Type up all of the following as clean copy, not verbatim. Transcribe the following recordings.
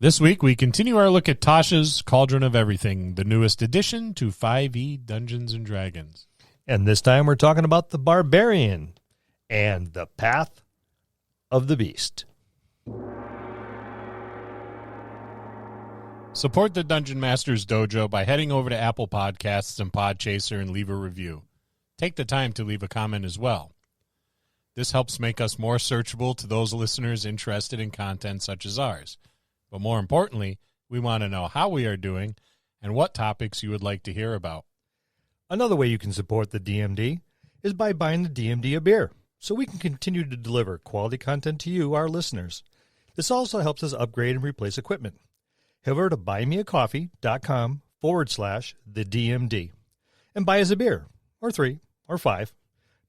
This week, we continue our look at Tasha's Cauldron of Everything, the newest addition to 5e Dungeons & Dragons. And this time we're talking about the Barbarian and the Path of the Beast. Support the Dungeon Masters Dojo by heading over to Apple Podcasts and Podchaser and leave a review. Take the time to leave a comment as well. This helps make us more searchable to those listeners interested in content such as ours. But more importantly, we want to know how we are doing and what topics you would like to hear about. Another way you can support the DMD is by buying the DMD a beer, so we can continue to deliver quality content to you, our listeners. This also helps us upgrade and replace equipment. Head over to buymeacoffee.com/the DMD and buy us a beer, or 3, or 5.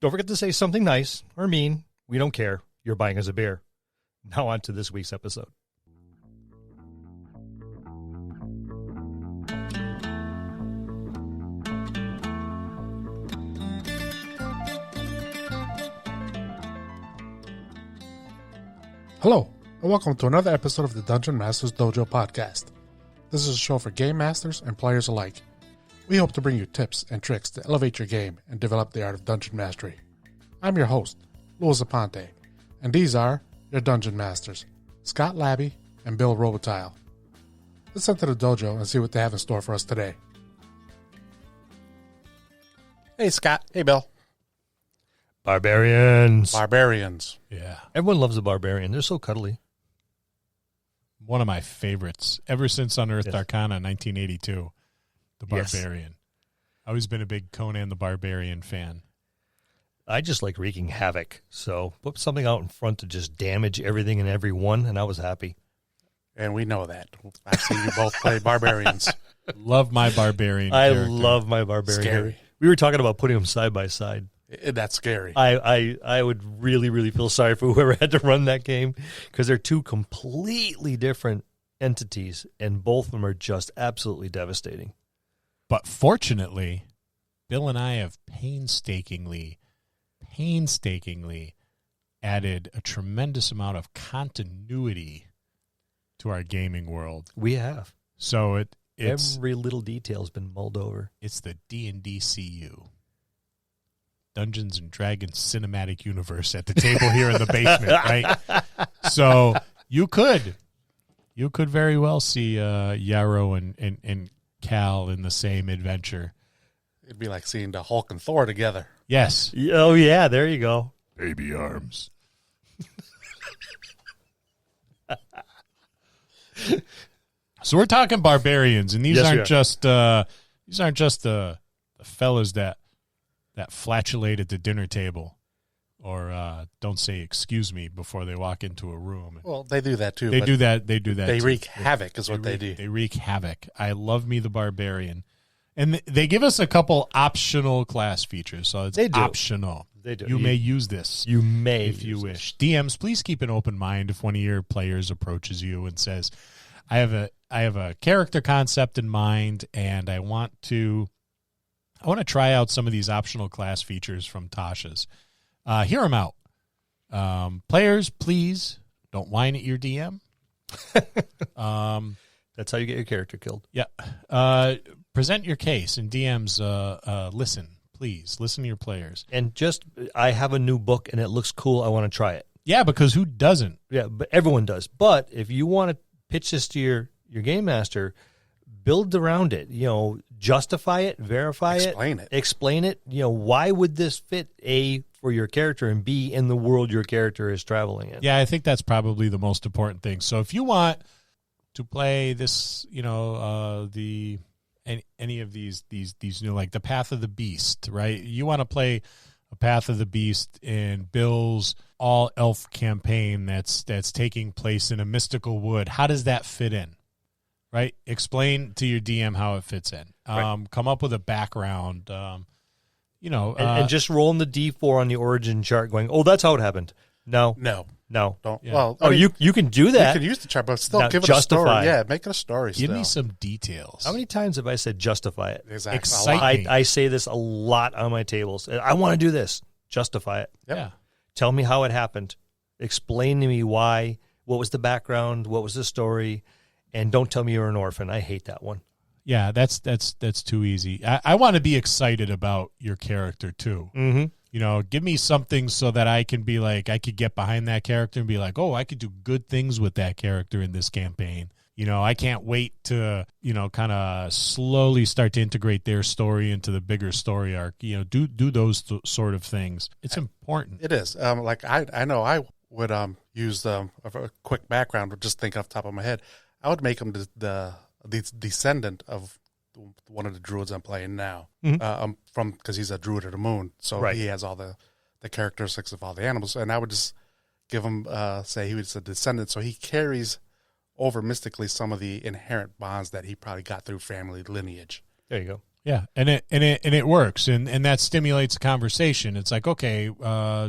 Don't forget to say something nice or mean. We don't care. You're buying us a beer. Now on to this week's episode. Hello, and welcome to another episode of the Dungeon Masters Dojo podcast. This is a show for game masters and players alike. We hope to bring you tips and tricks to elevate your game and develop the art of dungeon mastery. I'm your host, Louis Aponte, and these are your Dungeon Masters, Scott Labby and Bill Robotile. Let's enter the dojo and see what they have in store for us today. Hey, Scott. Hey, Bill. Barbarians. Yeah. Everyone loves the Barbarian. They're so cuddly. One of my favorites, ever since Unearthed Arcana 1982, the Barbarian. Yes. I've always been a big Conan the Barbarian fan. I just like wreaking havoc, so put something out in front to just damage everything and everyone, and I was happy. And we know that. I've seen you both play Barbarians. Love my Barbarian I character. love my Barbarian. Scary. We were talking about putting them side by side. That's scary. I would really feel sorry for whoever had to run that game because they're two completely different entities, and both of them are just absolutely devastating. But fortunately, Bill and I have painstakingly added a tremendous amount of continuity to our gaming world. We have. So it's every little detail's been mulled over. It's the D&DCU. Dungeons and Dragons Cinematic Universe at the table here in the basement, right? So you could very well see Yarrow and Cal in the same adventure. It'd be like seeing the Hulk and Thor together. Yes. Oh, yeah, there you go. Baby arms. So we're talking barbarians, and these aren't just the fellas that flatulate at the dinner table or don't say excuse me before they walk into a room. Well, they do that too. They do that. They too. wreak havoc is what they do. They wreak havoc. I love me the Barbarian. And they give us a couple optional class features, so it's optional. They do. You may use this. You may if you wish. DMs, please keep an open mind if one of your players approaches you and says, I have a character concept in mind, and I want to try out some of these optional class features from Tasha's. Hear them out. Players, please don't whine at your DM. That's how you get your character killed. Yeah. Present your case, and DMs, listen. Please, listen to your players. And I have a new book, and it looks cool. I want to try it. Yeah, because who doesn't? Yeah, but everyone does. But if you want to pitch this to your game master, build around it. Justify it, verify explain it. Why would this fit, A, for your character, and B, in the world your character is traveling in? Yeah, I think that's probably the most important thing. So if you want to play this, any of these like the Path of the Beast, right? You want to play a Path of the Beast in Bill's all-elf campaign that's taking place in a mystical wood. How does that fit in? Right? Explain to your DM how it fits in. Right. Come up with a background. And just rolling the D4 on the origin chart, going, "Oh, that's how it happened." No. Don't. Yeah. Well, you can do that. You can use the chart, but still Now, give it justify. a story. Yeah, make it a story. Give still. me some details. How many times have I said justify it? Exactly. Excite me. I say this a lot on my tables. I want to do this. Justify it. Yep. Yeah. Tell me how it happened. Explain to me why. What was the background? What was the story? And don't tell me you're an orphan. I hate that one. Yeah, that's too easy. I want to be excited about your character too. Mm-hmm. You know, give me something so that I can be like, I could get behind that character and be like, oh, I could do good things with that character in this campaign. You know, I can't wait to, you know, kind of slowly start to integrate their story into the bigger story arc. You know, do those sort of things. It's important. It is. Like I know I would use a quick background, but just think off the top of my head, I would make him the descendant of one of the druids I'm playing now. Mm-hmm. Because he's a druid of the moon, so he has all the characteristics of all the animals, and I would just give him say he was a descendant, so he carries over mystically some of the inherent bonds that he probably got through family lineage. There you go. Yeah, and it works, and that stimulates a conversation. It's like, okay,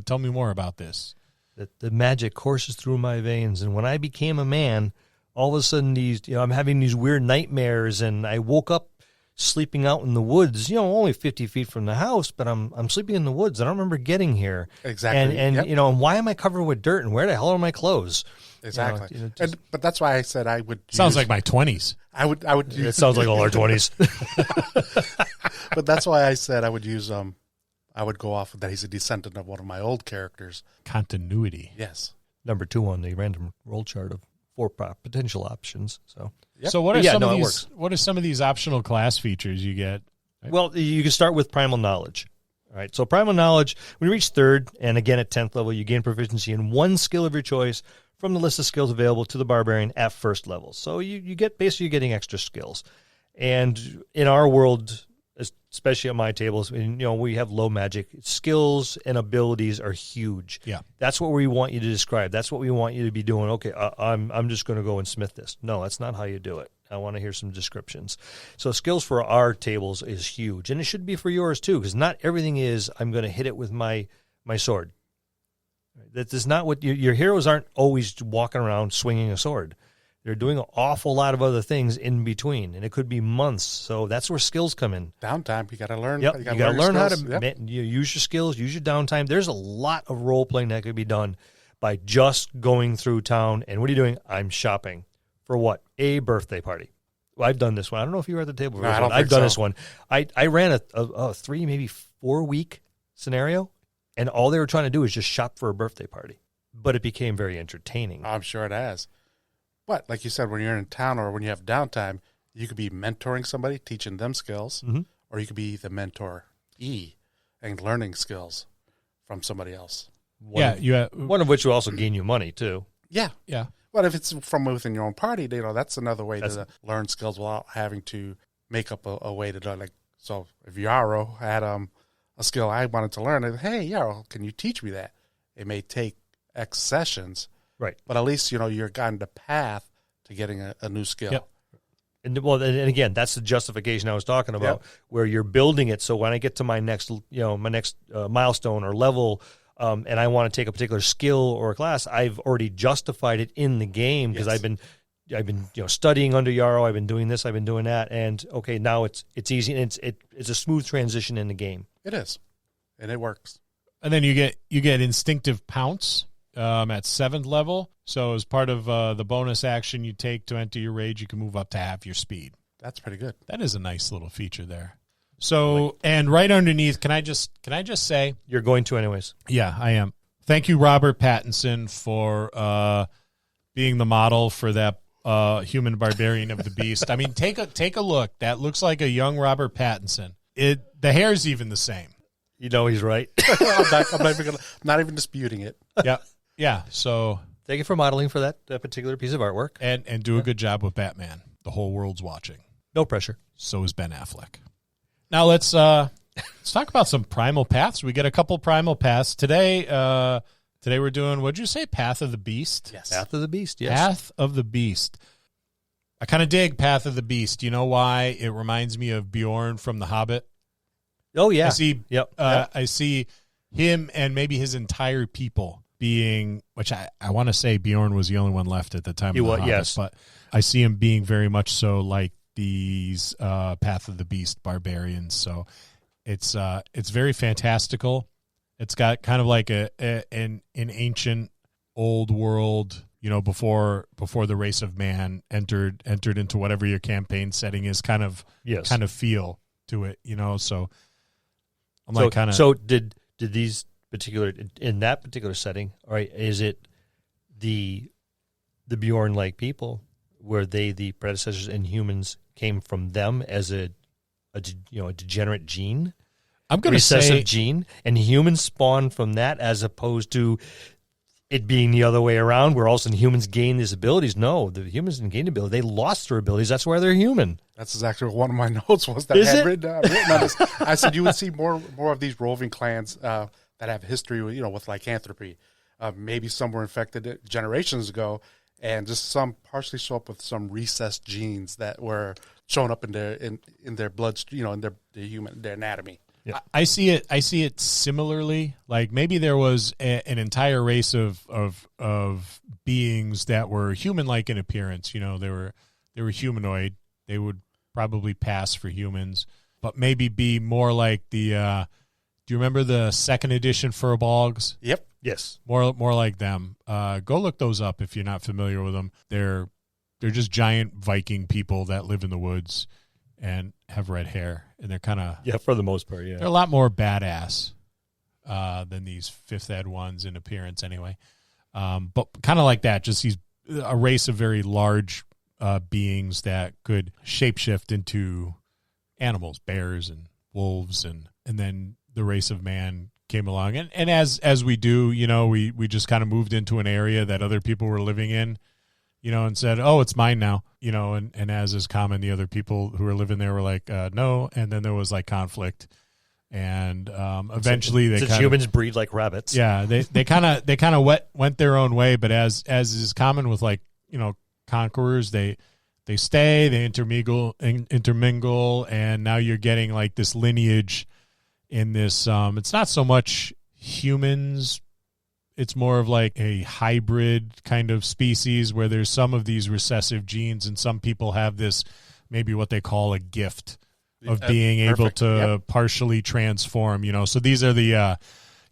tell me more about this. The magic courses through my veins, and when I became a man, all of a sudden I'm having these weird nightmares, and I woke up sleeping out in the woods, only 50 feet from the house, but I'm sleeping in the woods. I don't remember getting here. Exactly. And yep. and why am I covered with dirt, and where the hell are my clothes? Exactly. But that's why I said I would Sounds like my 20s. I would use, it sounds like all our 20s. But that's why I said I would use I would go off that he's a descendant of one of my old characters. Continuity. Yes. Number 2 on the random roll chart of 4 potential options. So Yep. So what are some of these optional class features you get? Well, you can start with primal knowledge. All right. So primal knowledge, when you reach 3rd, and again at 10th level, you gain proficiency in one skill of your choice from the list of skills available to the barbarian at 1st level. So you get basically getting extra skills. And in our world, especially at my tables, we have low magic. Skills and abilities are huge. Yeah. That's what we want you to describe. That's what we want you to be doing. Okay, I'm just going to go and smith this. No, that's not how you do it. I want to hear some descriptions. So skills for our tables is huge, and it should be for yours too, because not everything is I'm going to hit it with my sword. That is not what your heroes aren't always walking around swinging a sword. They're doing an awful lot of other things in between, and it could be months. So that's where skills come in. Downtime, you got to learn. Yep, you got to learn how to use your skills, use your downtime. There's a lot of role playing that could be done by just going through town. And what are you doing? I'm shopping for what? A birthday party. Well, I've done this one. I don't know if you were at the table. No, I've done this one. I ran a 3, maybe 4 week scenario, and all they were trying to do is just shop for a birthday party. But it became very entertaining. I'm sure it has. But like you said, when you're in town or when you have downtime, you could be mentoring somebody, teaching them skills, or you could be the mentoree and learning skills from somebody else. One of which will also gain you money too. Yeah. Yeah. But if it's from within your own party, that's another way to learn skills without having to make up a way to do it. Like, so if Yarrow had a skill I wanted to learn, hey, Yarrow, can you teach me that? It may take X sessions. Right. But at least, you're on the path to getting a new skill. Yep. And again, that's the justification I was talking about, where you're building it. So when I get to my next milestone or level, and I want to take a particular skill or a class, I've already justified it in the game because I've been studying under Yarrow. I've been doing this. I've been doing that. And okay, now it's easy. And it's a smooth transition in the game. It is, and it works. And then you get instinctive pounce. At 7th level. So as part of the bonus action you take to enter your rage, you can move up to half your speed. That's pretty good. That is a nice little feature there. So, and right underneath, can I just say? You're going to anyways. Yeah, I am. Thank you, Robert Pattinson, for being the model for that human barbarian of the beast. I mean, take a look. That looks like a young Robert Pattinson. The hair's even the same. He's right. I'm not even disputing it. Yeah. Yeah, so thank you for modeling for that particular piece of artwork. And do a good job with Batman. The whole world's watching. No pressure. So is Ben Affleck. Now let's talk about some primal paths. We get a couple primal paths. Today we're doing, what'd you say, Path of the Beast? Yes. Path of the Beast, yes. Path of the Beast. I kind of dig Path of the Beast. You know why? It reminds me of Bjorn from The Hobbit. Oh, yeah. I see him and maybe his entire people being, which I want to say Bjorn was the only one left at the time of The Hobbit, yes. But I see him being very much so like these Path of the Beast barbarians. So it's very fantastical. It's got kind of like an ancient old world, before the race of man entered into whatever your campaign setting is, kind of feel to it, So I'm So did these in that particular setting, all right, is it the Bjorn-like people, were they the predecessors and humans came from them as a degenerate gene? I'm going to say recessive gene, and humans spawn from that, as opposed to it being the other way around, where all of a sudden humans gain these abilities. No, the humans didn't gain ability; they lost their abilities. That's why they're human. That's exactly what one of my notes was. That had written on this. I said you would see more of these roving clans that have history, with lycanthropy. Maybe some were infected generations ago, and just some partially show up with some recessed genes that were shown up in their blood, in their anatomy. Yeah. I see it similarly. Like maybe there was an entire race of beings that were human-like in appearance. They were humanoid. They would probably pass for humans, but maybe be more like the. Do you remember the second edition Furbolgs? Yep. Yes. More like them. Go look those up if you're not familiar with them. They're just giant Viking people that live in the woods and have red hair, and they're kind of for the most part, yeah. They're a lot more badass than these fifth ed ones in appearance, anyway. But kind of like that, just a race of very large beings that could shapeshift into animals, bears and wolves, and then the race of man came along, and as we do, we just kind of moved into an area that other people were living in. And said, "Oh, it's mine now." And as is common, the other people who were living there were like, "No." And then there was like conflict, and eventually humans breed like rabbits. Yeah, they kind of went their own way. But as is common with conquerors, they stay, they intermingle, and now you're getting like this lineage in this. It's not so much humans. It's more of like a hybrid kind of species where there's some of these recessive genes, and some people have this, maybe what they call a gift of being able to partially transform, So these are the,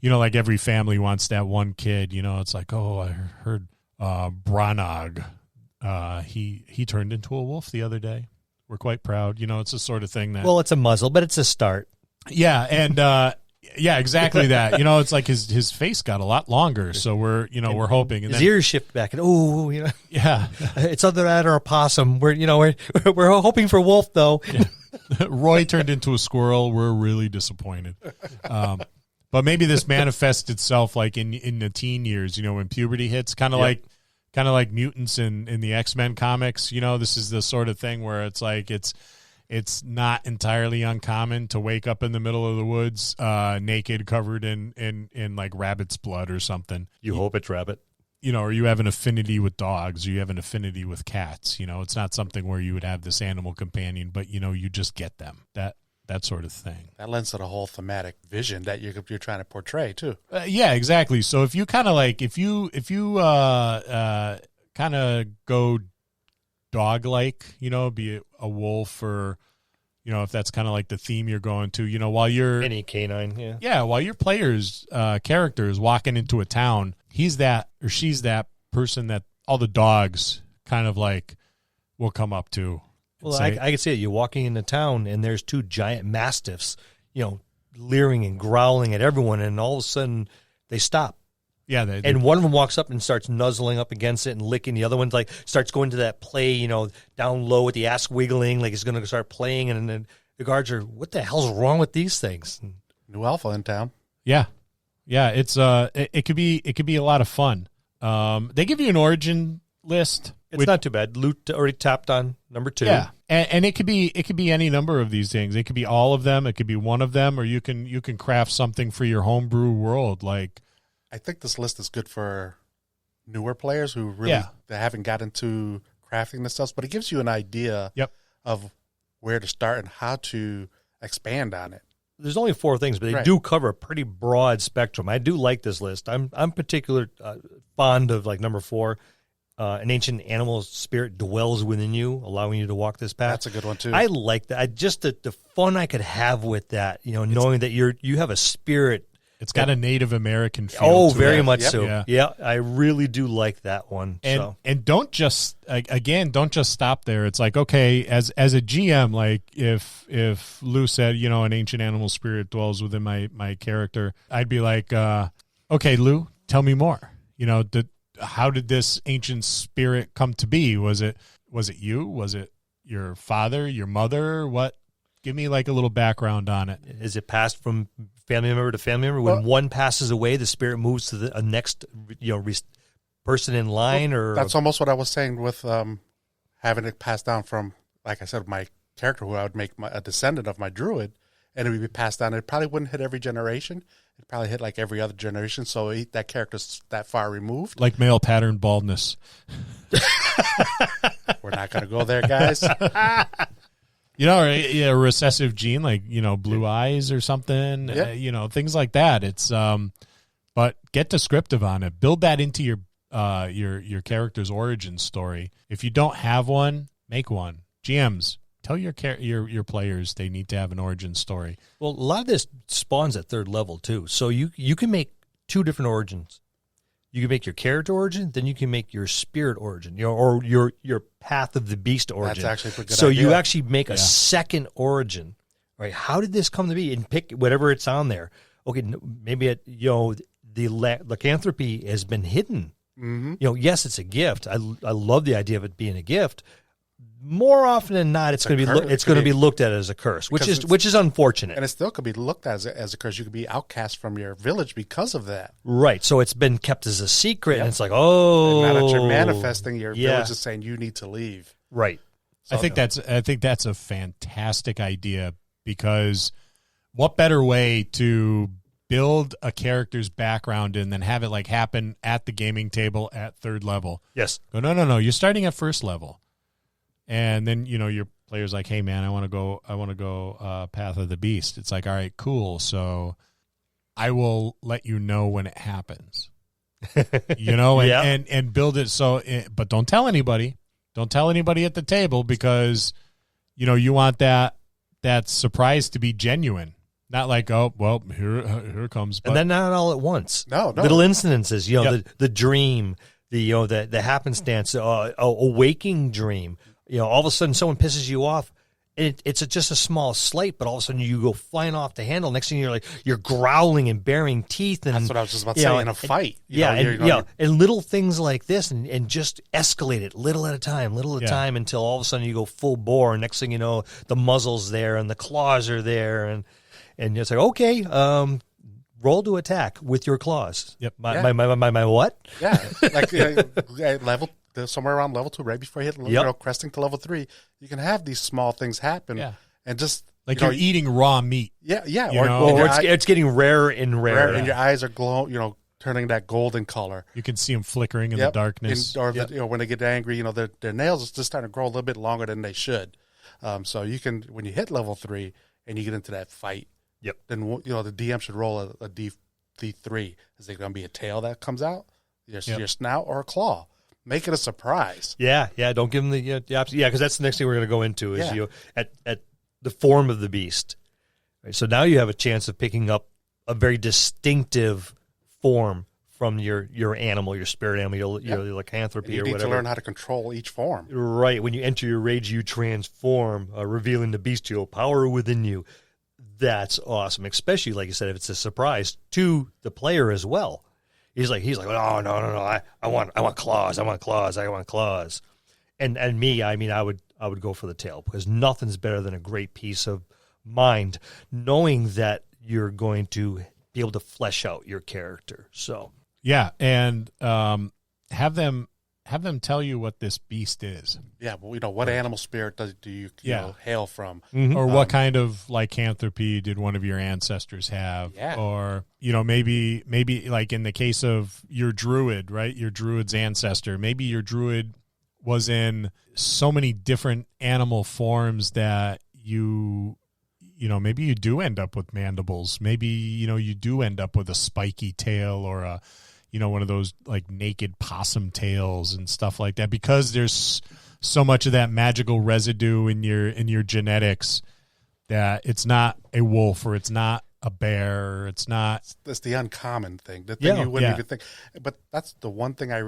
like every family wants that one kid, it's like, oh, I heard Branagh, he turned into a wolf the other day. We're quite proud. It's the sort of thing that. Well, it's a muzzle, but it's a start. Yeah. And, yeah, exactly that. It's like his face got a lot longer, so we're hoping. And his ears shift back, and yeah, it's either that or a possum. We're hoping for wolf though. Yeah. Roy turned into a squirrel. We're really disappointed. But maybe this manifests itself like in the teen years. When puberty hits, kind of like mutants in the X-Men comics. This is the sort of thing where it's like it's not entirely uncommon to wake up in the middle of the woods, naked, covered in like rabbit's blood or something. You hope it's rabbit. Or you have an affinity with dogs, or you have an affinity with cats. It's not something where you would have this animal companion, but you just get them. That sort of thing. That lends to the whole thematic vision that you're trying to portray too. Yeah, exactly. So if you kind of like if you kind of go dog-like, be it a wolf or, if that's kind of like the theme you're going to, while you're any canine, yeah. Yeah, while your player's character is walking into a town, he's that or she's that person that all the dogs kind of like will come up to. Well, I can see it. You're walking into town and there's two giant mastiffs, leering and growling at everyone, and all of a sudden they stop. Yeah, and one of them walks up and starts nuzzling up against it and licking. The other one starts going to that play, down low with the ass wiggling, like he's going to start playing. And then the guards are, "What the hell's wrong with these things?" New alpha in town. Yeah. It's it could be a lot of fun. They give you an origin list. It's not too bad. Loot already tapped on number 2. Yeah, and it could be any number of these things. It could be all of them. It could be one of them, or you can craft something for your homebrew world, like. I think this list is good for newer players who really they haven't got into crafting this stuff, but it gives you an idea of where to start and how to expand on it. There's only 4 things, but they do cover a pretty broad spectrum. I do like this list. I'm particular fond of like number 4. An ancient animal spirit dwells within you, allowing you to walk this path. That's a good one too. I like that. The fun I could have with that, knowing that you have a spirit. It's got a Native American feel. Oh, to very it. much Yep. so. Yeah, I really do like that one. And don't just stop there. It's like, okay, as a GM, like if Lou said, an ancient animal spirit dwells within my character, I'd be like, okay, Lou, tell me more. How did this ancient spirit come to be? Was it you? Was it your father, your mother? What? Give me like a little background on it. Is it passed from family member to family member? When one passes away, the spirit moves to the next, person in line, or that's almost what I was saying with having it passed down from, like I said, my character, who I would make a descendant of my druid, and it would be passed down. It probably wouldn't hit every generation. It probably hit like every other generation. So that character's that far removed. Like male pattern baldness. We're not going to go there, guys. A recessive gene, like, blue eyes or something, things like that. It's, but get descriptive on it. Build that into your character's origin story. If you don't have one, make one. GMs, tell your players they need to have an origin story. Well, a lot of this spawns at 3rd level too. So you can make 2 different origins. You can make your character origin, then you can make your spirit origin, or your Path of the Beast origin. That's actually a good so idea. you actually make a second origin, right? How did this come to be? And pick whatever it's on there. Okay, maybe the lycanthropy has been hidden. Mm-hmm. Yes, it's a gift. I love the idea of it being a gift. More often than not, it's going to be looked at as a curse, which is unfortunate. And it still could be looked at as a curse. You could be outcast from your village because of that. Right. So it's been kept as a secret, and it's like, oh, and now that you're manifesting, your village is saying you need to leave. Right. So I think that's a fantastic idea, because what better way to build a character's background in than have it like happen at the gaming table at 3rd level? Yes. Go, no. You're starting at 1st level. And then, your player's like, hey, man, I want to go Path of the Beast. It's like, all right, cool. So I will let you know when it happens, and build it. But don't tell anybody. Don't tell anybody at the table, because, you want that surprise to be genuine. Not like, oh, well, here comes. But, and then not all at once. No. Little incidences, the dream, the happenstance, a waking dream. All of a sudden someone pisses you off. It's just a small slight, but all of a sudden you go flying off the handle. Next thing you're growling and baring teeth. And that's what I was just about to say, in a fight. And little things like this, and just escalate it little at a time, until all of a sudden you go full bore. And next thing you know, the muzzle's there and the claws are there, and it's like, okay, roll to attack with your claws. Yep. My what? Yeah, like level. Somewhere around level 2, right before you hit cresting to level 3, you can have these small things happen, and just like you're eating raw meat. Yeah. Or it's getting rarer and rarer, and your eyes are glowing, turning that golden color. You can see them flickering in the darkness, when they get angry, their nails are just starting to grow a little bit longer than they should. So you can, when you hit level 3 and you get into that fight, then the DM should roll a D3. Is there going to be a tail that comes out, your snout, or a claw? Make it a surprise. Yeah. Don't give them the because that's the next thing we're going to go into is at the form of the beast. Right, so now you have a chance of picking up a very distinctive form from your animal, your spirit animal, your lycanthropy, or whatever. You need to learn how to control each form. Right. When you enter your rage, you transform, revealing the bestial power within you. That's awesome, especially like you said, if it's a surprise to the player as well. He's like, oh no, I want claws, I want claws. And me, I mean, I would go for the tail, because nothing's better than a great piece of mind, knowing that you're going to be able to flesh out your character. So yeah, and have them tell you what this beast is. Yeah, but what animal spirit do you hail from? Mm-hmm. Or what kind of lycanthropy did one of your ancestors have? Yeah. Or, maybe like in the case of your druid, right? Your druid's ancestor. Maybe your druid was in so many different animal forms that maybe you do end up with mandibles. Maybe, you do end up with a spiky tail, or a, one of those like naked possum tails and stuff like that, because there's so much of that magical residue in your genetics that it's not a wolf, or it's not a bear. It's not. It's the uncommon thing. The thing you wouldn't even think. But that's the one thing I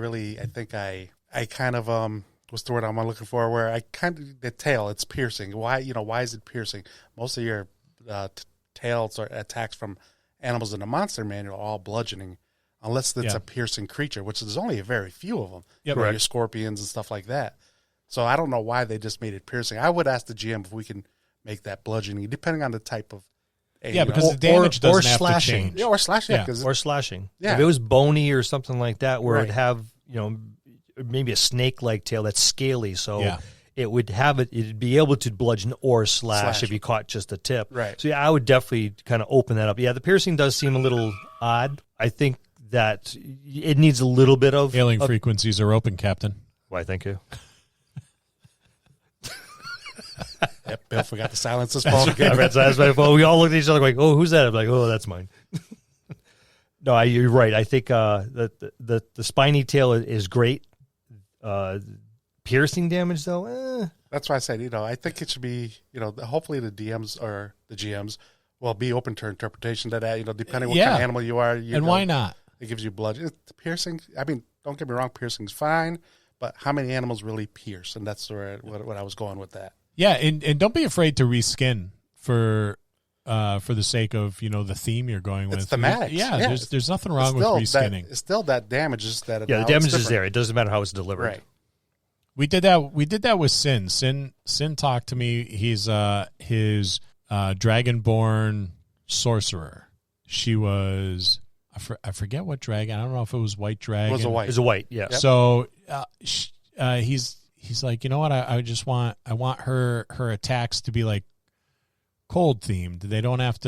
think I kind of what's the word I'm looking for? Where I kind of the tail. It's piercing. Why is it piercing? Most of your tails or attacks from animals in the monster manual are all bludgeoning, unless it's a piercing creature, which there's only a very few of them. Yep. Your scorpions and stuff like that. So I don't know why they just made it piercing. I would ask the GM if we can make that bludgeoning, depending on the type of. Because the damage doesn't have slashing. to change. Yeah, or slashing. Or slashing. Yeah. If it was bony or something like that, where it'd have maybe a snake-like tail that's scaly, so it would have it'd be able to bludgeon or slash if you caught just the tip. Right. So I would definitely kind of open that up. Yeah, the piercing does seem a little odd. I think that it needs a little bit of Hailing frequencies are open, Captain. Why? Thank you. Yep, Bill forgot to silence his phone. We all looked at each other like, "Oh, who's that?" I'm like, "Oh, that's mine." No, you're right. I think the spiny tail is great. Piercing damage, though, That's why I said, I think it should be, hopefully the DMs or the GMs will be open to interpretation to that, depending what kind of animal you are. And why not? It gives you blood. Piercing, I mean, don't get me wrong, piercing's fine, but how many animals really pierce? And that's what I was going with that. Yeah, and don't be afraid to reskin for the sake of the theme you're going with. It's thematic. Yeah, there's nothing wrong with reskinning. It's still that damage is that. Yeah, the damage is there. It doesn't matter how it's delivered. Right. We did that with Sin. Sin talked to me. He's his dragonborn sorcerer. She was I forget what dragon. I don't know if it was white dragon. It was a white. It was a white. Yeah. Yep. So he's like, you know what? I want her attacks to be like cold themed. They don't have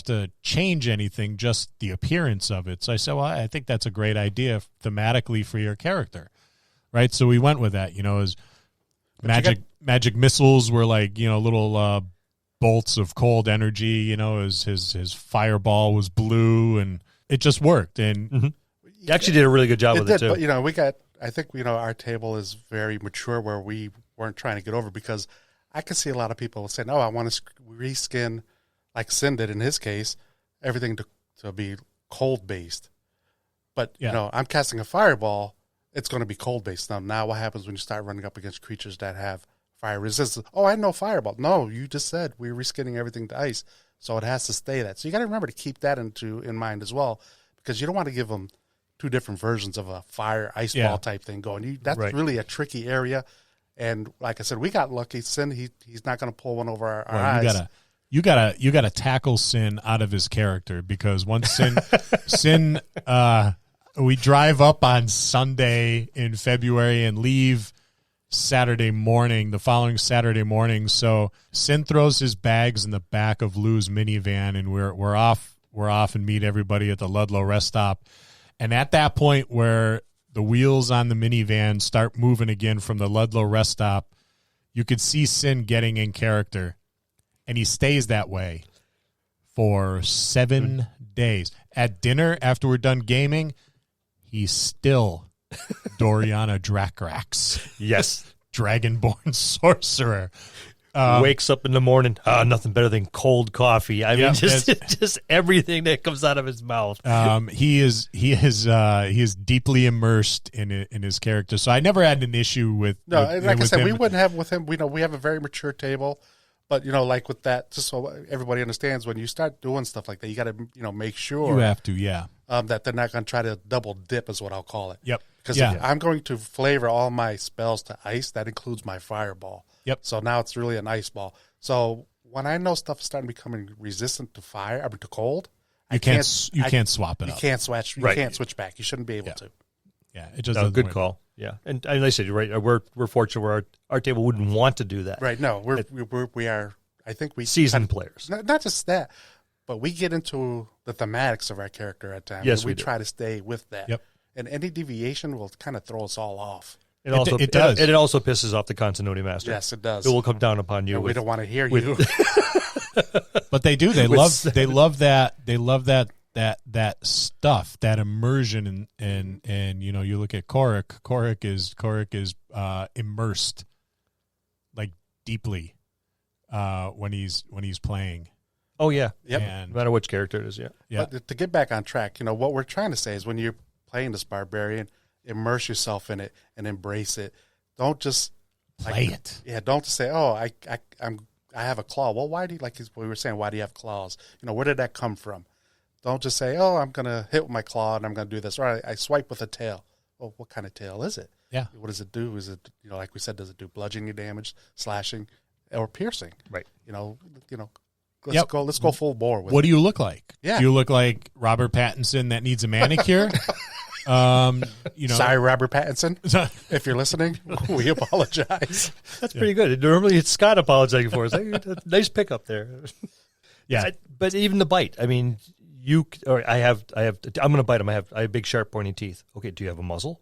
to change anything, just the appearance of it. So I said, well, I think that's a great idea thematically for your character, right? So we went with that. As magic missiles were like little bolts of cold energy. His fireball was blue, and it just worked. And you actually did a really good job with it too. But I think our table is very mature where we weren't trying to get over, because I can see a lot of people saying, "Oh, I want to reskin," like Sin did in his case, everything to be cold based. But I'm casting a fireball; it's going to be cold based. Now, what happens when you start running up against creatures that have fire resistance? Oh, I know fireball. No, you just said we're reskinning everything to ice, so it has to stay that. So you got to remember to keep that in mind as well, because you don't want to give them two different versions of a fire ice ball type thing going. That's really a tricky area. And like I said, we got lucky. Sin, he's not going to pull one over our eyes. You gotta tackle Sin out of his character, because once Sin, we drive up on Sunday in February and leave the following Saturday morning. So Sin throws his bags in the back of Lou's minivan, and we're off and meet everybody at the Ludlow rest stop. And at that point where the wheels on the minivan start moving again from the Ludlow rest stop, you could see Sin getting in character, and he stays that way for 7 days. At dinner, after we're done gaming, he's still Doriana Drakrax. Yes. Dragonborn sorcerer. Wakes up in the morning, nothing better than cold coffee. I mean, just everything that comes out of his mouth. He is deeply immersed in his character. So I never had an issue with. No, like I said, we wouldn't have with him. We have a very mature table, but like with that, just so everybody understands, when you start doing stuff like that, you got to make sure you have to, that they're not going to try to double dip, is what I'll call it. Yep. Because if I'm going to flavor all my spells to ice, that includes my fireball. Yep. So now it's really an ice ball. So when I know stuff is starting becoming resistant to fire, to cold, you can't swap it up. You can't switch. You can't switch back. You shouldn't be able to. Yeah, it just good call. Yeah, and like I said, you're right. We're fortunate where our table wouldn't want to do that. Right. No, we are. I think we seasoned players. Not just that, but we get into the thematics of our character at times. Yes, we try to stay with that. Yep. And any deviation will kind of throw us all off. It does. It also pisses off the continuity master. Yes, it does. It will come down upon you. And we don't want to hear you. But they do. They love that. They love that stuff, that immersion, and you look at Korik. Korik is immersed, like, deeply when he's playing. Oh, yeah. Yep. And No matter which character it is, yeah. yeah, But to get back on track, what we're trying to say is when you're playing this barbarian, immerse yourself in it and embrace it. Don't just play it. Yeah, don't just say, "Oh, I have a claw." Well, why do you, like we were saying, why do you have claws? Where did that come from? Don't just say, "Oh, I'm going to hit with my claw and I'm going to do this." Or I swipe with a tail. Well, what kind of tail is it? Yeah. What does it do? Is it, like we said, does it do bludgeoning damage, slashing, or piercing? Right. Let's go full bore with What it. do you look like? Yeah. Do you look like Robert Pattinson that needs a manicure? Sorry, Robert Pattinson, if you're listening, we apologize. That's pretty good. Normally it's Scott apologizing for us. Nice pickup there. Yeah. But even the bite, I mean, I'm going to bite him. I have big, sharp, pointy teeth. Okay, do you have a muzzle?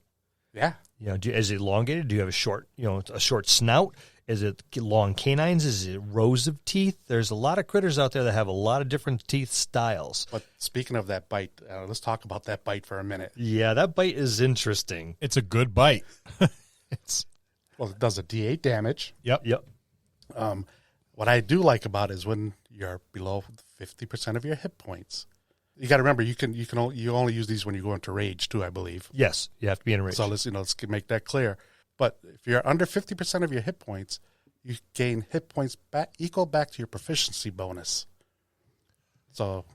Yeah. Is it elongated? Do you have a short snout? Is it long canines? Is it rows of teeth? There's a lot of critters out there that have a lot of different teeth styles. But speaking of that bite, let's talk about that bite for a minute. Yeah, that bite is interesting. It's a good bite. Well, it does a D8 damage. Yep. What I do like about it is when you're below 50% of your hit points. You got to remember, you only use these when you go into rage too, I believe. Yes, you have to be in a rage. So let's make that clear. But if you're under 50% of your hit points, you gain hit points equal back to your proficiency bonus. So,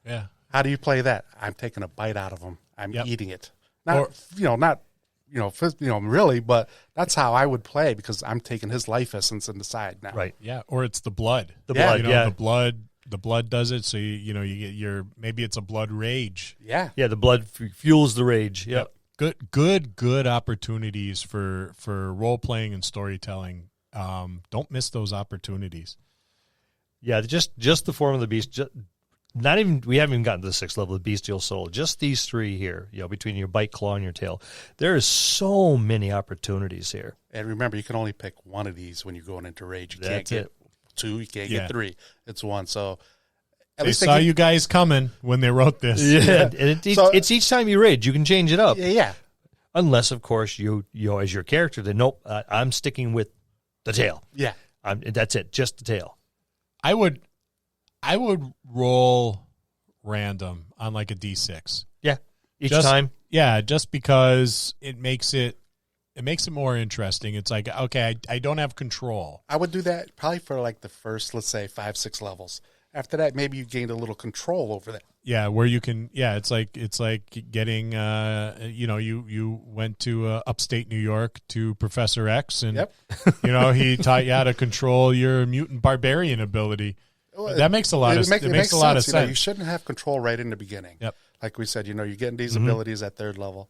Yeah. how do you play that? I'm taking a bite out of them. I'm eating it. Not really, but that's how I would play because I'm taking his life essence in the side now. Right. Yeah. Or it's the blood. Blood, The blood does it. So you get maybe it's a blood rage. Yeah. Yeah, the blood fuels the rage. Yep. Good opportunities for role playing and storytelling. Don't miss those opportunities. Yeah, just the form of the beast. We haven't even gotten to the 6th level of bestial soul. Just these 3 here, between your bite, claw, and your tail. There is so many opportunities here. And remember, you can only pick one of these when you're going into rage. You can't get 2. You can't get 3. It's 1. So at They least saw you guys coming when they wrote this. Yeah, and it's each time you rage, you can change it up. Yeah. Unless, of course, you as your character, then nope, I'm sticking with the tail. Yeah. That's it, just the tail. I would roll random on like a D6. Yeah, each time. Yeah, just because it makes it more interesting. It's like, okay, I don't have control. I would do that probably for like the first, let's say, 5-6 levels. After that, maybe you gained a little control over that. Yeah, where you can. Yeah, it's like getting. You went to upstate New York to Professor X, and he taught you how to control your mutant barbarian ability. Well, that makes a lot of sense. It makes a lot of sense. You shouldn't have control right in the beginning. Yep. Like we said, you're getting these abilities at 3rd level.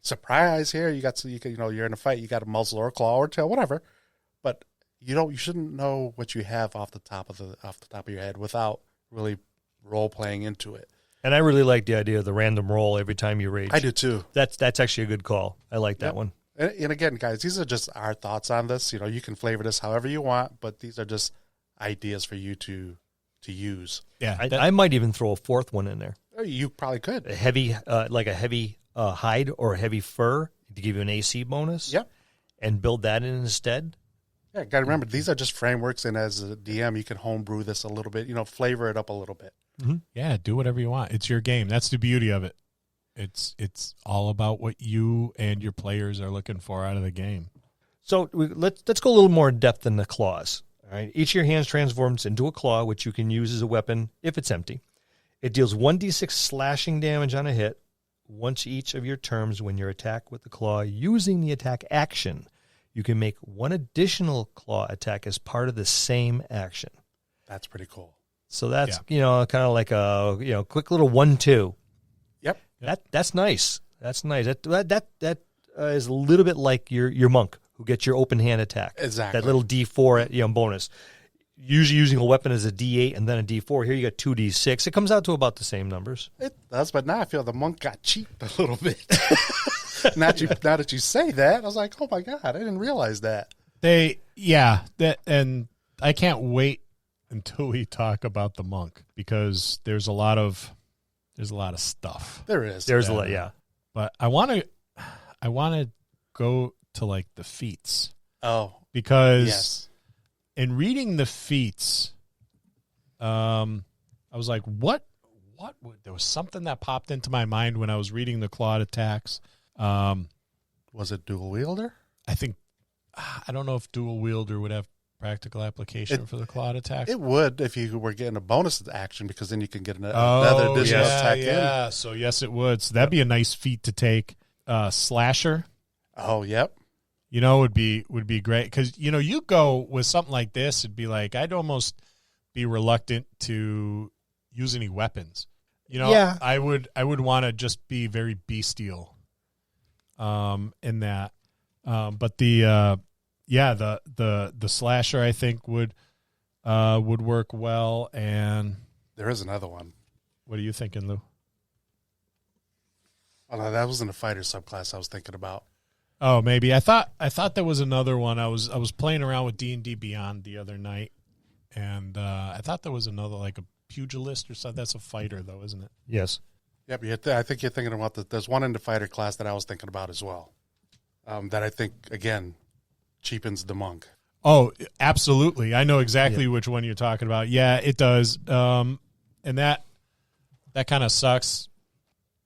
Surprise! Here you're in a fight. You got a muzzle or a claw or tail, whatever. But you shouldn't know what you have off the top of your head without really role playing into it. And I really like the idea of the random roll every time you rage. I do too. That's actually a good call. I like that one. And again, guys, these are just our thoughts on this. You can flavor this however you want, but these are just ideas for you to use. Yeah, I might even throw a 4th one in there. You probably could. A heavy, hide or a heavy fur to give you an AC bonus. Yep. And build that in instead. Yeah, got to remember, these are just frameworks, and as a DM, you can homebrew this a little bit, flavor it up a little bit. Mm-hmm. Yeah, do whatever you want. It's your game. That's the beauty of it. It's all about what you and your players are looking for out of the game. So let's go a little more in depth in the claws. All right, each of your hands transforms into a claw, which you can use as a weapon if it's empty. It deals 1d6 slashing damage on a hit once each of your turns when you attack with the claw using the attack action. You can make one additional claw attack as part of the same action. That's pretty cool. So that's, kind of like a, quick little 1-2. Yep. That's nice. That's nice. That is a little bit like your monk who gets your open hand attack. Exactly. That little D4 bonus. Usually using a weapon as a D8 and then a D4. Here you got 2D6. It comes out to about the same numbers. It does, but now I feel the monk got cheaped a little bit. Now that you say that, I was like, oh my God, I didn't realize that. And I can't wait until we talk about the monk because there's a lot of stuff. There is. There's a lot, yeah. But I want to go to like the feats. Oh, because yes. In reading the feats, I was like, what would, there was something that popped into my mind when I was reading the clawed attacks. Was it dual wielder? I don't know if dual wielder would have practical application for the clawed attack. It would if you were getting a bonus action, because then you can get another additional attack in. Yeah, so yes, it would. So that'd be a nice feat to take. Slasher. Oh, yep. Would be great, because you go with something like this, it'd be like I'd almost be reluctant to use any weapons. Yeah. I would want to just be very bestial in that. But the slasher, I think, would work well. And there is another one. What are you thinking, Lou? Oh, no, that wasn't a fighter subclass I was thinking about. Oh, maybe. I thought there was another one. I was playing around with D&D Beyond the other night, and I thought there was another, like a pugilist or something. That's a fighter, though, isn't it? Yes. Yeah, but I think you're thinking about there's one in the fighter class that I was thinking about as well. That I think, again, cheapens the monk. Oh, absolutely. I know exactly which one you're talking about. Yeah, it does. And that kind of sucks.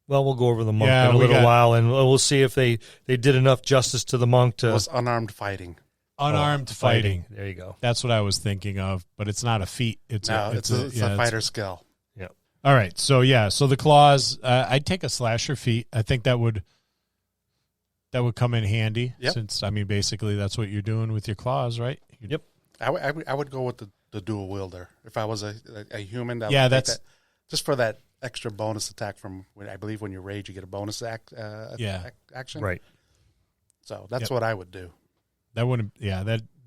Well, we'll go over the monk in a little while, and we'll see if they did enough justice to the monk to... It was unarmed fighting. Unarmed fighting. There you go. That's what I was thinking of, but it's not a feat. It's a fighter skill. Yeah. All right. So the claws, I'd take a slasher feat. I think that would come in handy, since, basically that's what you're doing with your claws, right? Yep. I would go with the dual wielder. If I was a human, that's that, just for that extra bonus attack from, I believe when you rage, you get a bonus action. Right. So that's what I would do. That wouldn't,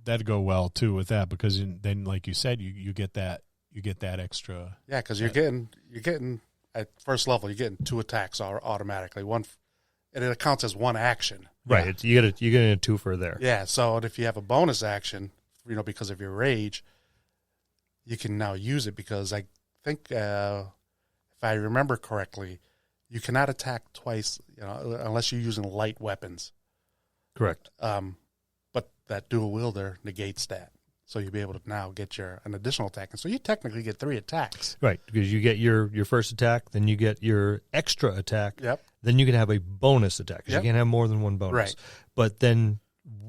that'd go well too with that, because then, like you said, you get that extra. Yeah, because you're getting at first level, you're getting 2 attacks automatically. One, and it counts as 1 action. Right. Yeah. You get a 2 for there. Yeah. So if you have a bonus action, because of your rage, you can now use it, because I think if I remember correctly, you cannot attack twice, unless you're using light weapons. Correct. But that dual wielder negates that. So you'll be able to now get an additional attack. And so you technically get 3 attacks. Right, because you get your first attack, then you get your extra attack. Yep. Then you can have a bonus attack, because you can't have more than 1 bonus. Right. But then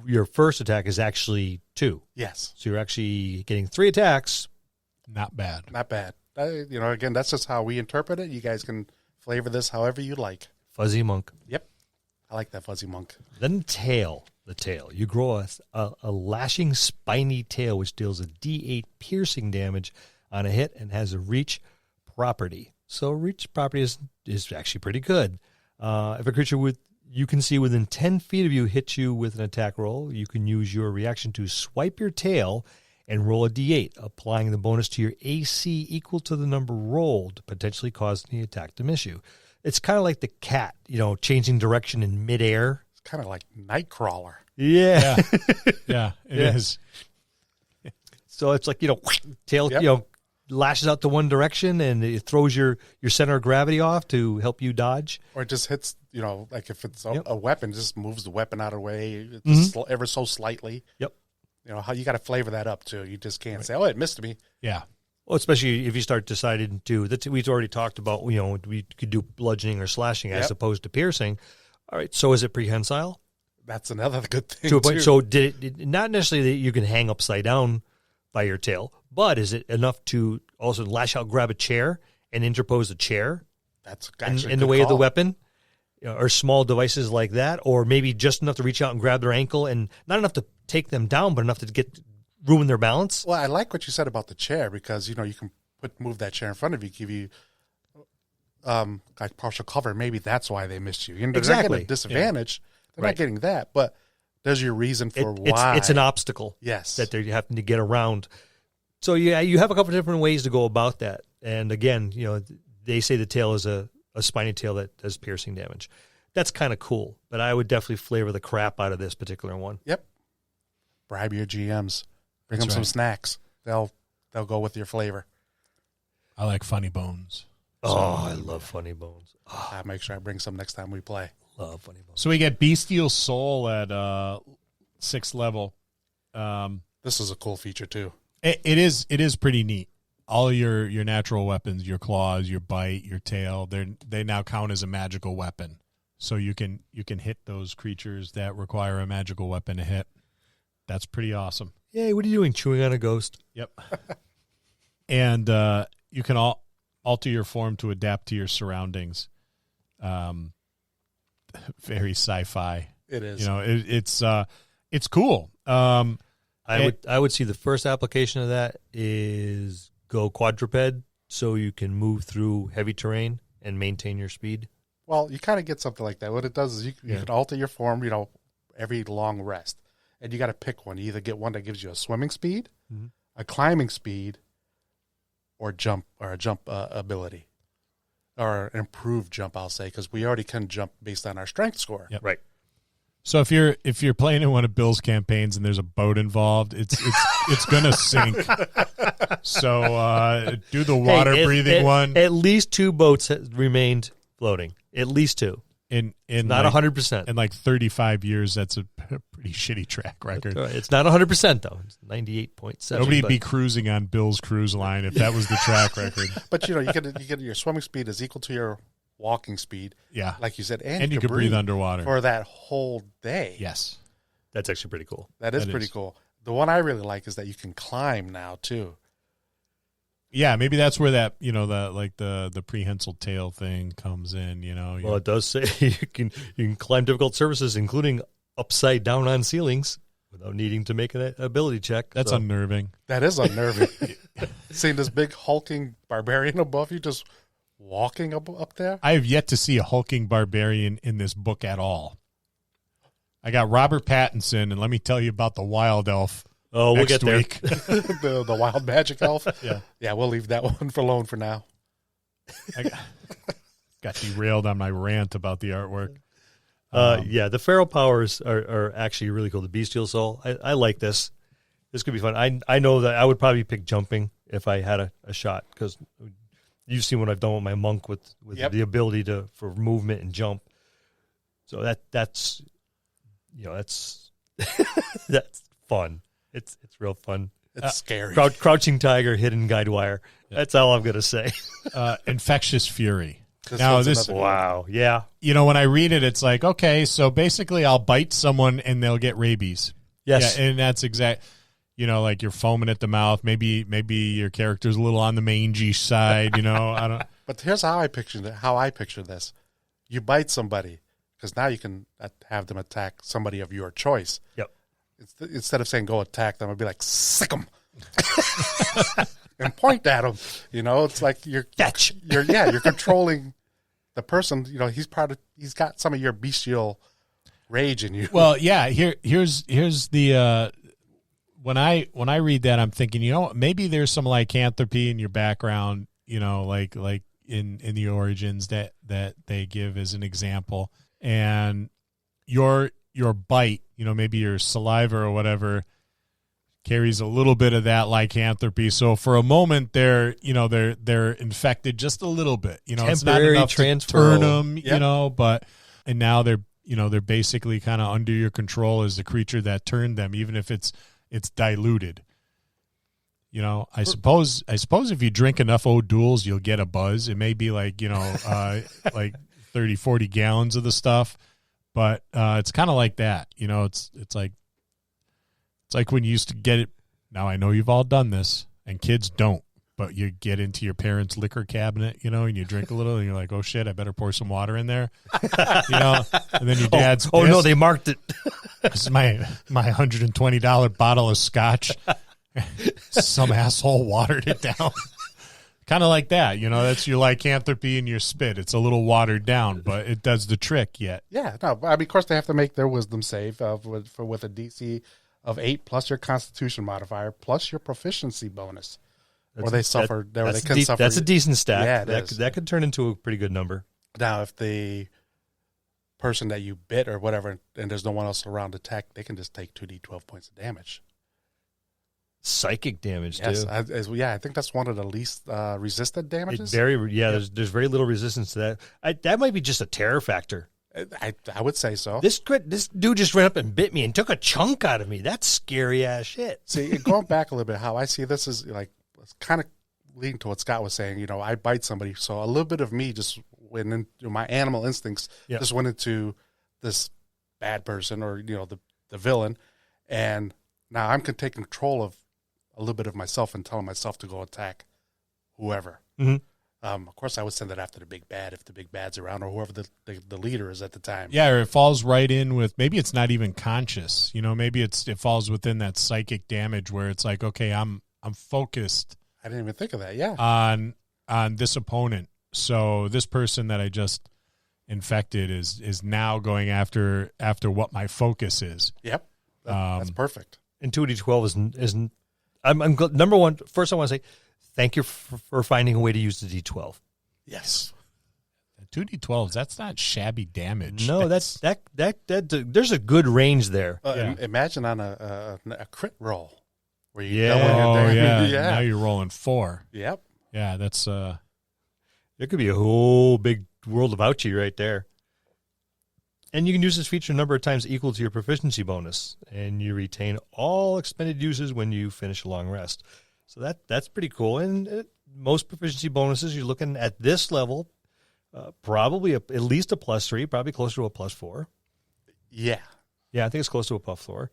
your first attack is actually 2. Yes. So you're actually getting 3 attacks. Not bad. Not bad. Again, that's just how we interpret it. You guys can flavor this however you like. Fuzzy monk. Yep. I like that fuzzy monk. Then the tail. You grow a lashing, spiny tail, which deals a D8 piercing damage on a hit and has a reach property. So reach property is actually pretty good. If a creature you can see within 10 feet of you hits you with an attack roll, you can use your reaction to swipe your tail and roll a D8, applying the bonus to your AC equal to the number rolled, potentially causing the attack to miss you. It's kind of like the cat, changing direction in midair. It's kind of like Nightcrawler. Yeah. Yeah, it is. So it's like, tail, lashes out to one direction, and it throws your center of gravity off to help you dodge. Or it just hits, like if it's a weapon, it just moves the weapon out of the way ever so slightly. Yep. How you got to flavor that up too. You just can't say, "Oh, it missed me." Yeah. Well, especially if you start deciding to, we've already talked about, we could do bludgeoning or slashing as opposed to piercing. All right. So is it prehensile? That's another good thing to a point. too. So did it not necessarily that you can hang upside down by your tail, but is it enough to also lash out, grab a chair, and interpose a chair? That's actually in the way of the weapon, or small devices like that, or maybe just enough to reach out and grab their ankle, and not enough to take them down, but enough to ruin their balance. Well, I like what you said about the chair, because you can move that chair in front of you, give you like partial cover. Maybe that's why they missed you. They're not getting a disadvantage. Yeah. They're not getting that, but there's your reason for why. It's an obstacle. Yes. That they're having to get around. So you have a couple of different ways to go about that. And again, they say the tail is a spiny tail that does piercing damage. That's kind of cool, but I would definitely flavor the crap out of this particular one. Yep. Bribe your GMs. Bring them some snacks. They'll go with your flavor. I like funny bones. I love funny bones. I'll make sure I bring some next time we play. Love funny bones. So we get Bestial Soul at 6th level. This is a cool feature too. It is pretty neat. all your natural weapons, your claws, your bite, your tail, they now count as a magical weapon. So you can hit those creatures that require a magical weapon to hit. That's pretty awesome. Yay, what are you doing? Chewing on a ghost? Yep. And you can alter your form to adapt to your surroundings. Very sci-fi. It is. You know, it's cool. I would see the first application of that is go quadruped, so you can move through heavy terrain and maintain your speed. Well, you kind of get something like that. What it does is you can alter your form, every long rest. And you got to pick one. You either get one that gives you a swimming speed, a climbing speed, or a jump ability. Or an improved jump, I'll say, because we already can jump based on our strength score. Yep. Right. So if you're playing in one of Bill's campaigns and there's a boat involved, it's gonna sink. So do the water breathing one. At least 2 boats remained floating. At least 2. In not 100%. In like 35 years, that's a pretty shitty track record. It's not 100% though. It's 98.7. Nobody'd be cruising on Bill's cruise line if that was the track record. But you get your swimming speed is equal to your walking speed. Yeah, like you said, and you can breathe underwater for that whole day. Yes, that's actually pretty cool. That is pretty cool. The one I really like is that you can climb now too. Yeah, maybe that's where that the prehensile tail thing comes in. Well, it does say you can climb difficult surfaces, including upside down on ceilings, without needing to make an ability check. That's unnerving. That is unnerving. Seeing this big hulking barbarian above you, just walking up there. I have yet to see a hulking barbarian in this book at all. I got Robert Pattinson, and let me tell you about the wild elf. Oh, we'll get there. the wild magic elf. Yeah, we'll leave that one alone for now. I got derailed on my rant about the artwork. The feral powers are actually really cool. The bestial soul. I like this. This could be fun. I know that I would probably pick jumping if I had a shot, because you've seen what I've done with my monk with the ability for movement and jump. So that's that's fun. It's real fun. It's scary. Crouching tiger, hidden guide wire. That's all I'm going to say. Infectious fury. Wow. Yeah. When I read it, it's like, okay, so basically I'll bite someone and they'll get rabies. Yes. Yeah, and that's exact. Like you're foaming at the mouth. Maybe your character's a little on the mangy side. I don't. But here's how I picture this. You bite somebody because now you can have them attack somebody of your choice. Yep. Instead of saying go attack them, I'd be like, sick them. And point at them. It's like you're controlling the person. He's got some of your bestial rage in you. Well, yeah. Here's the when I read that, I'm thinking, maybe there's some lycanthropy in your background. Like in the origins that they give as an example, and your bite, maybe your saliva or whatever, carries a little bit of that lycanthropy. So for a moment, they're infected just a little bit. It's not enough to turn them. And now they're basically kind of under your control as the creature that turned them, even if it's diluted. I suppose if you drink enough O'Doul's, you'll get a buzz. It may be like like 30, 40 gallons of the stuff. But it's kind of like that, It's like when you used to get it. Now I know you've all done this, and kids don't. But you get into your parents' liquor cabinet, and you drink a little, and you're like, "Oh shit, I better pour some water in there," And then your dad's oh no, they marked it. This is my $120 bottle of scotch. Some asshole watered it down. Kind of like that, that's your lycanthropy in your spit. It's a little watered down, but it does the trick yet. Yeah, no, I mean, of course they have to make their wisdom save with a DC of 8 plus your Constitution modifier plus your proficiency bonus. That's suffer. That's a decent stat. Yeah, that could turn into a pretty good number. Now, if the person that you bit or whatever, and there's no one else around to attack, they can just take 2d12 points of damage. Psychic damage too. I think that's one of the least resisted damages. There's very little resistance to that. That might be just a terror factor. I would say so. This dude just ran up and bit me and took a chunk out of me. That's scary ass shit. See, going back a little bit, how I see this is like it's kind of leading to what Scott was saying, I bite somebody. So a little bit of me just went into my animal instincts, just went into this bad person or, the villain. And now I'm taking control of a little bit of myself and telling myself to go attack whoever. Mm-hmm. Of course, I would send it after the big bad if the big bad's around or whoever the leader is at the time. Yeah, or it falls right in with, maybe it's not even conscious. Maybe it falls within that psychic damage where it's like, okay, I'm focused. I didn't even think of that. Yeah, on this opponent. So this person that I just infected is now going after what my focus is. Yep, that's perfect. And 2d12 is I'm number one. First, I want to say thank you for finding a way to use the d12. Yes. 2d12s, that's not shabby damage. No, that's there's a good range there. Imagine on a crit roll where you now you're rolling 4. Yep. Yeah, that's there could be a whole big world of ouchie right there. And you can use this feature a number of times equal to your proficiency bonus, and you retain all expended uses when you finish a long rest. So that's pretty cool. And most proficiency bonuses, you're looking at this level, probably at least a +3, probably closer to a +4. Yeah. Yeah, I think it's close to a +4.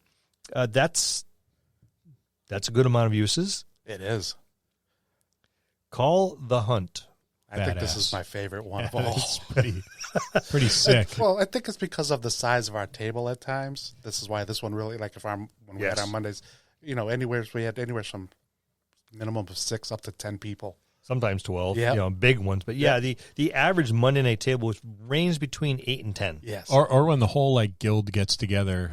That's a good amount of uses. It is. Call the Hunt. I think this is my favorite one of all. It's pretty sick. Well, I think it's because of the size of our table at times. This is why this one really, like when we had our Mondays, we had anywhere from minimum of 6 up to 10 people. Sometimes 12, big ones. But the average Monday night table ranged between 8 and 10. Yes. Or when the whole guild gets together,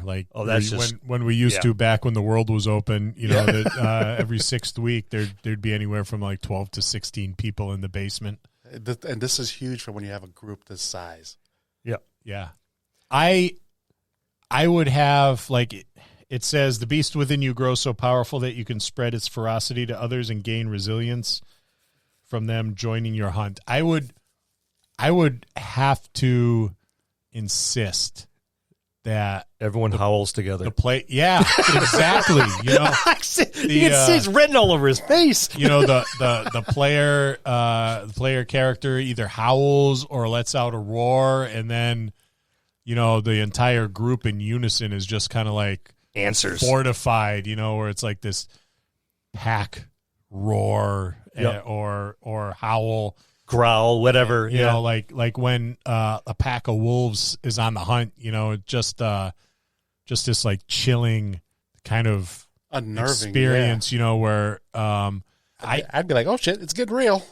when we used to back when the world was open, that every 6th week there'd be anywhere from 12 to 16 people in the basement. And this is huge for when you have a group this size. Yeah. Yeah. I would have it says the beast within you grows so powerful that you can spread its ferocity to others and gain resilience from them joining your hunt. I would have to insist that everyone howls together. Exactly. You can see it's written all over his face. The player character either howls or lets out a roar, and then the entire group in unison is just kind of answers fortified. Where it's like this pack roar. Or howl, growl, whatever. Like when a pack of wolves is on the hunt. Just this chilling kind of unnerving experience. Where I'd be like, oh shit, it's getting real.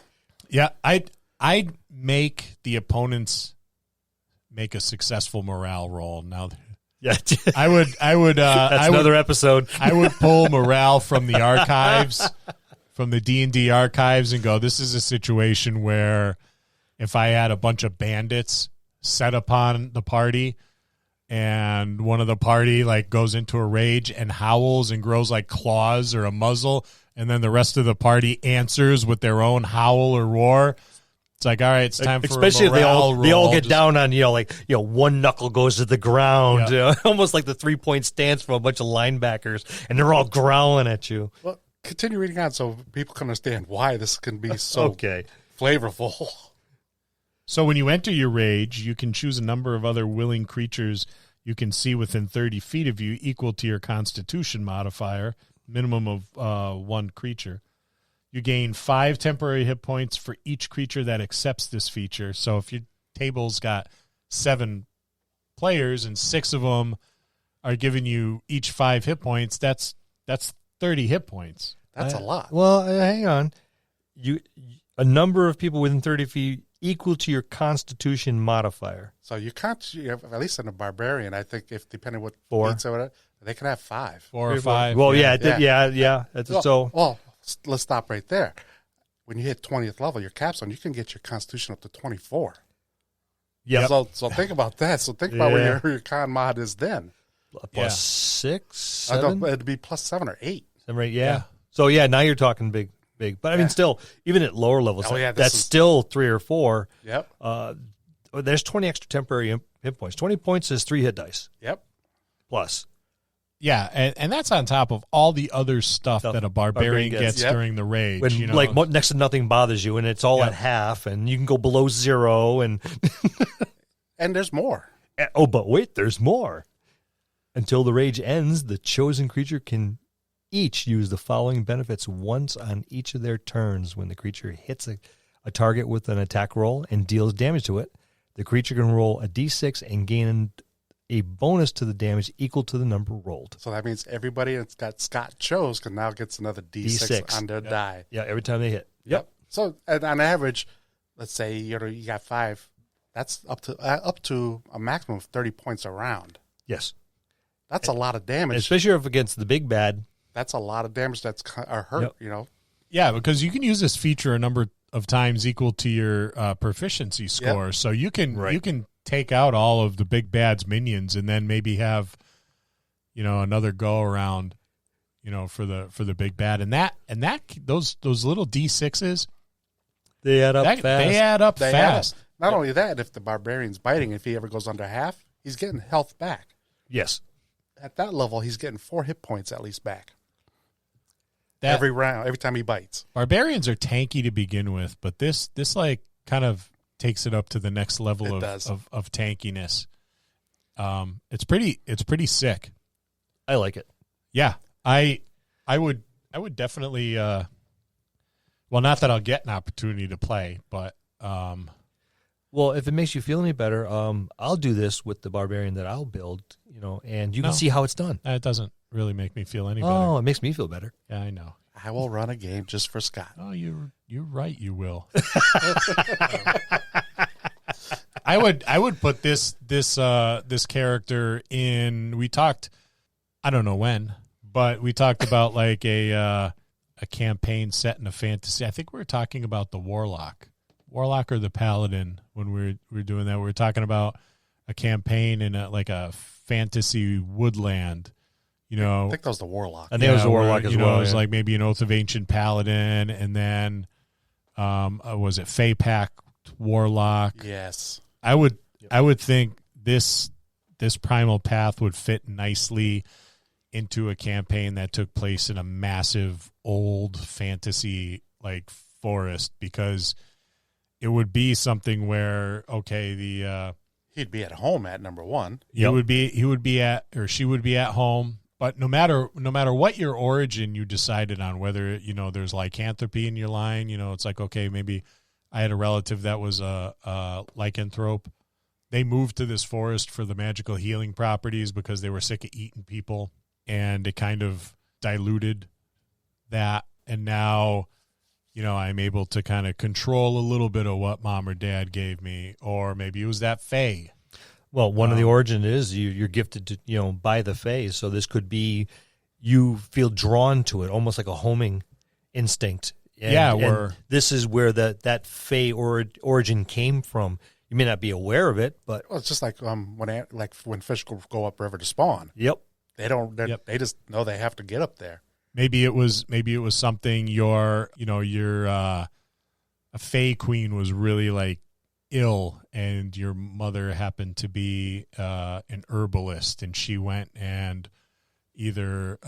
Yeah, I'd make the opponents make a successful morale roll. Now, yeah, I would. That's another episode. I would pull morale from the archives. From the D&D archives and go, this is a situation where if I had a bunch of bandits set upon the party and one of the party goes into a rage and howls and grows claws or a muzzle, and then the rest of the party answers with their own howl or roar, it's all right, it's time for especially a morale if they all get down on one knuckle goes to the ground, almost like the 3-point stance from a bunch of linebackers, and they're all growling at you. Well, continue reading on so people can understand why this can be so flavorful. So when you enter your rage, you can choose a number of other willing creatures you can see within 30 feet of you equal to your Constitution modifier, minimum of 1 creature. You gain 5 temporary hit points for each creature that accepts this feature. So if your table's got 7 players and 6 of them are giving you each 5 hit points, that's 30 hit points. That's a lot. Well, hang on. A number of people within 30 feet equal to your Constitution modifier. So you can't, at least in a barbarian, I think if depending what 4, beats or whatever, they can have 5. 4 or 5. Well, yeah. Well, let's stop right there. When you hit 20th level, your capstone, you can get your Constitution up to 24. Yeah. So think about that. So think about where your con mod is then. +6, 7? It'd be +7 or 8. 7 or 8, yeah. So, now you're talking big. But, I mean, still, even at lower levels, that's still 3 or 4. Yep. There's 20 extra temporary hit points. 20 points is 3 hit dice. Yep. Plus. Yeah, and that's on top of all the other stuff that a barbarian gets during the rage. When, like, next to nothing bothers you, and it's all at half, and you can go below 0, and and there's more. Oh, but wait, there's more. Until the rage ends, the chosen creature can each use the following benefits once on each of their turns. When the creature hits a target with an attack roll and deals damage to it, the creature can roll a d6 and gain a bonus to the damage equal to the number rolled. So that means everybody that's got Scott chose can now gets another D6 on their die. Yeah, every time they hit. Yep. So on average, let's say you got 5. That's up to a maximum of 30 points a round. Yes. That's a lot of damage. Especially if against the big bad. That's a lot of damage that's hurt, Yeah, because you can use this feature a number of times equal to your proficiency score. Yep. So you can take out all of the big bad's minions and then maybe have, another go around, for the big bad. And those little D6s, they add up fast. Not only that, if the barbarian's biting, if he ever goes under half, he's getting health back. Yes. At that level, he's getting 4 hit points at least back. Every round, every time he bites. Barbarians are tanky to begin with, but this like kind of takes it up to the next level of tankiness. It's pretty sick. I like it. Yeah. I would definitely well, not that I'll get an opportunity to play, but well, if it makes you feel any better, I'll do this with the barbarian that I'll build, and you can see how it's done. It doesn't really make me feel any better. Oh, it makes me feel better. Yeah, I know. I will run a game just for Scott. Oh, you're right. You will. I would put this character in. We talked, I don't know when, but we talked about like a campaign set in a fantasy. I think we were talking about the Warlock or the Paladin when we were doing that. We were talking about a campaign in a fantasy woodland. I think that was the Warlock. I think it was the Warlock as well. It was like maybe an Oath of Ancient Paladin, and then was it Fey Pact Warlock? Yes. I would think this Primal Path would fit nicely into a campaign that took place in a massive old fantasy like forest, because it would be something where he'd be at home at number 1. He would be at, or she would be at home. But no matter what your origin you decided on, whether there's lycanthropy in your line, it's like, okay, maybe I had a relative that was a lycanthrope. They moved to this forest for the magical healing properties because they were sick of eating people, and it kind of diluted that. And now, I'm able to kind of control a little bit of what mom or dad gave me, or maybe it was that Fae. Well, one of the origin is you're gifted to, by the Fae. So this could be you feel drawn to it, almost like a homing instinct. And this is where that Fae origin came from. You may not be aware of it, but it's just like when fish go upriver to spawn. Yep. They don't. They just know they have to get up there. Maybe it was something a Fae queen was really like ill, and your mother happened to be an herbalist, and she went and either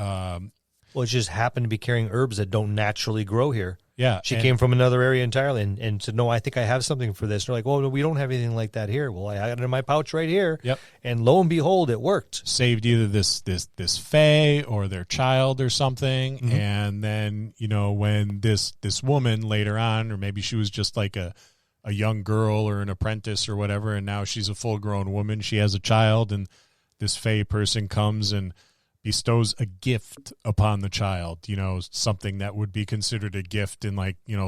it just happened to be carrying herbs that don't naturally grow here. Yeah, she came from another area entirely, and said, "No, I think I have something for this." And they're like, "Well, we don't have anything like that here." Well, I had it in my pouch right here. Yep. And lo and behold, it worked. Saved either this Fae or their child or something, mm-hmm. And then when this woman later on, or maybe she was just like a young girl or an apprentice or whatever, and now she's a full-grown woman. She has a child, and this Fae person comes and bestows a gift upon the child, something that would be considered a gift in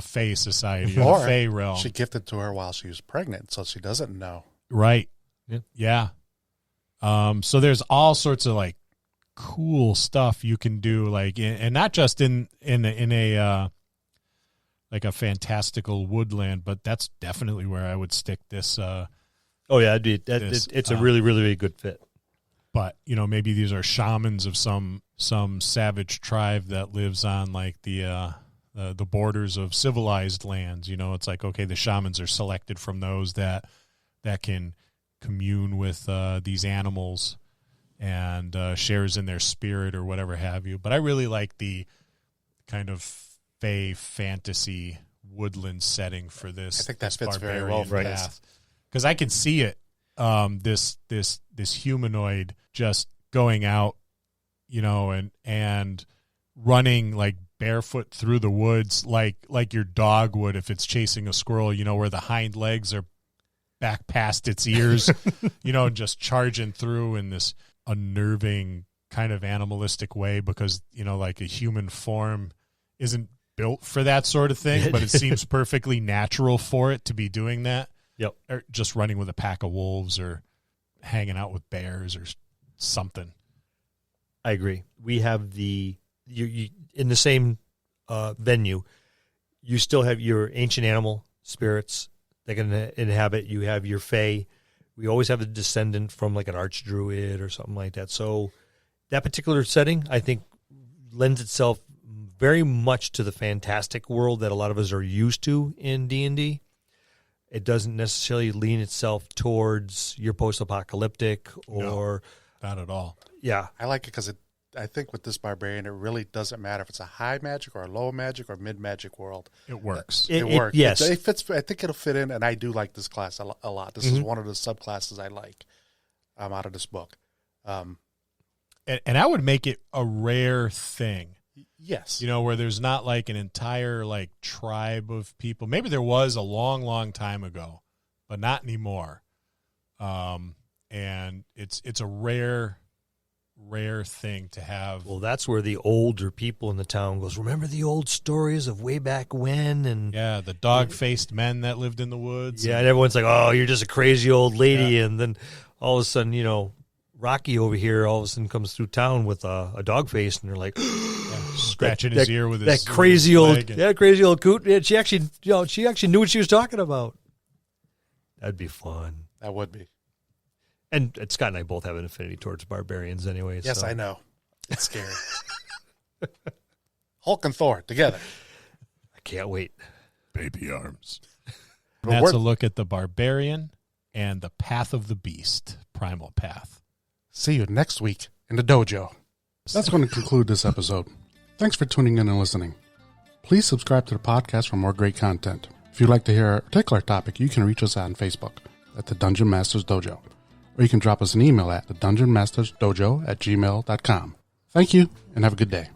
Fae society or Fae realm. She gifted to her while she was pregnant, so she doesn't know. Right. Yeah. So there's all sorts of cool stuff you can do, and not just in a a fantastical woodland, but that's definitely where I would stick this. It's a really, really, really good fit. But maybe these are shamans of some savage tribe that lives on the borders of civilized lands. It's like, okay, the shamans are selected from those that can commune with these animals and shares in their spirit or whatever have you. But I really like the kind of fae fantasy woodland setting for this. I think that fits barbarian very well for path, because I can see it. This humanoid just going out, and running like barefoot through the woods, like your dog would if it's chasing a squirrel. Where the hind legs are back past its ears, and just charging through in this unnerving kind of animalistic way, because like a human form isn't built for that sort of thing, but it seems perfectly natural for it to be doing that. Yep. Or just running with a pack of wolves or hanging out with bears or something. I agree. We have you in the same venue. You still have your ancient animal spirits that can inhabit. You have your fae. We always have a descendant from like an archdruid or something like that. So that particular setting, I think, lends itself very much to the fantastic world that a lot of us are used to in D&D. It doesn't necessarily lean itself towards your post-apocalyptic or... No, not at all. Yeah. I like it because I think with this barbarian, it really doesn't matter if it's a high magic or a low magic or mid-magic world. It works. It works. Yes. It fits. I think it'll fit in, and I do like this class a lot. This is one of the subclasses I like out of this book. And I would make it a rare thing. Yes. Where there's not like an entire like tribe of people. Maybe there was a long, long time ago, but not anymore. And it's a rare thing to have. Well, that's where the older people in the town goes, remember the old stories of way back when? And yeah, the dog-faced men that lived in the woods. Yeah, and everyone's like, oh, you're just a crazy old lady. Yeah. And then all of a sudden, Rocky over here all of a sudden comes through town with a dog face, and they're like, scratching his ear with his crazy old crazy old coot. Yeah, she actually knew what she was talking about. That'd be fun. That would be. And Scott and I both have an affinity towards barbarians, anyway. Yes, so. I know. It's scary. Hulk and Thor together. I can't wait. Baby arms. That's a look at the barbarian and the path of the beast, primal path. See you next week in the dojo. That's going to conclude this episode. Thanks for tuning in and listening. Please subscribe to the podcast for more great content. If you'd like to hear a particular topic, you can reach us on Facebook at the Dungeon Masters Dojo, or you can drop us an email at thedungeonmastersdojo@gmail.com. Thank you, and have a good day.